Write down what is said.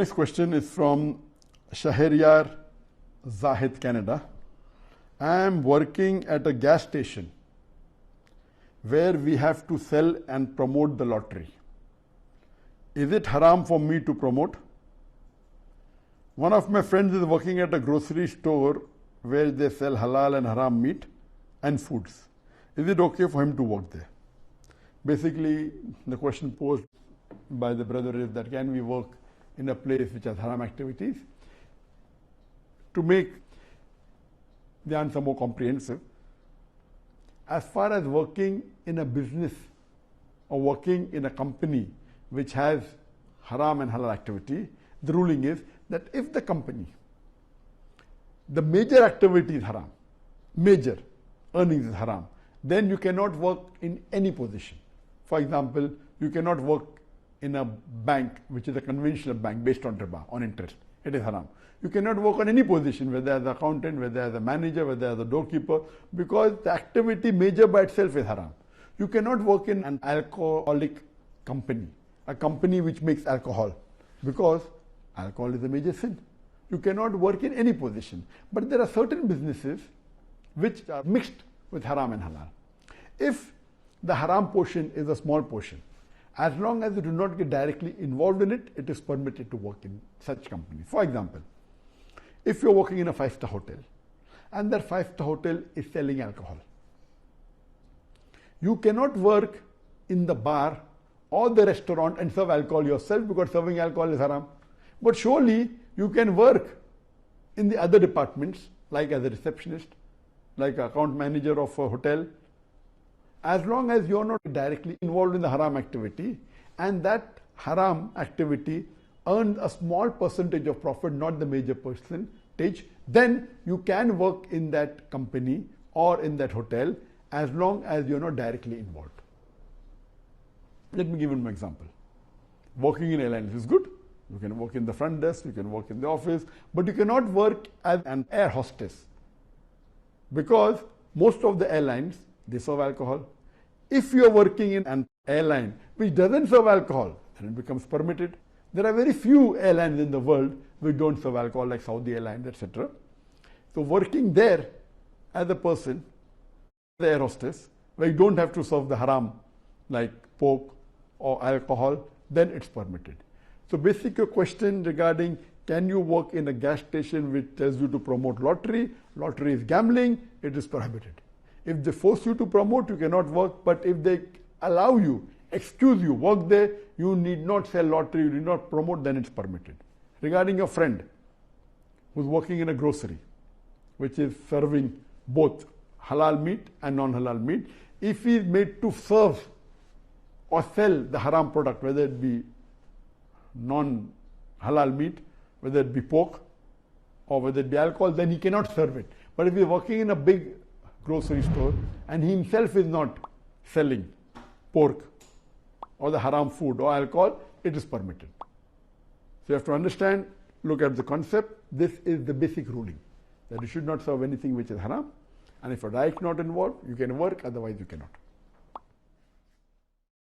Next question is from Shahriyar Zahid, Canada. I am working at a gas station where we have to sell and promote the lottery. Is it haram for me to promote? One of my friends is working at a grocery store where they sell halal and haram meat and foods. Is it okay for him to work there? Basically, the question posed by the brother is that can we work in a place which has haram activities? To make the answer more comprehensive, as far as working in a business or working in a company which has haram and halal activity, the ruling is that if the company, the major activity is haram, major earnings is haram, then you cannot work in any position. For example, you cannot work in a bank which is a conventional bank based on riba, on interest. It is haram. You cannot work on any position, whether as an accountant, whether as a manager, whether as a doorkeeper, because the activity major by itself is haram. You cannot work in an alcoholic company, a company which makes alcohol, because alcohol is a major sin. You cannot work in any position. But there are certain businesses which are mixed with haram and halal. If the haram portion is a small portion, as long as you do not get directly involved in it, it is permitted to work in such companies. For example, if you're working in a 5-star hotel and that 5-star hotel is selling alcohol, you cannot work in the bar or the restaurant and serve alcohol yourself because serving alcohol is haram. But surely you can work in the other departments, like as a receptionist, like an account manager of a hotel, as long as you're not directly involved in the haram activity and that haram activity earns a small percentage of profit, not the major percentage, then you can work in that company or in that hotel as long as you're not directly involved. Let me give you an example. Working in airlines is good. You can work in the front desk, you can work in the office, but you cannot work as an air hostess because most of the airlines, they serve alcohol. If you are working in an airline which doesn't serve alcohol, then it becomes permitted. There are very few airlines in the world which don't serve alcohol, like Saudi Airlines, etc. So working there as a person, the air hostess, where you don't have to serve the haram like pork or alcohol, then it's permitted. So basic your question regarding can you work in a gas station which tells you to promote lottery? Lottery is gambling, it is prohibited. If they force you to promote, you cannot work, but if they allow you, excuse you, work there, you need not sell lottery, you need not promote, then it's permitted. Regarding your friend who's working in a grocery, which is serving both halal meat and non-halal meat, if he is made to serve or sell the haram product, whether it be non-halal meat, whether it be pork or whether it be alcohol, then he cannot serve it. But if he is working in a big grocery store and he himself is not selling pork or the haram food or alcohol, it is permitted. So you have to understand, look at the concept. This is the basic ruling, that you should not serve anything which is haram, and if your diet is not involved, you can work, otherwise you cannot.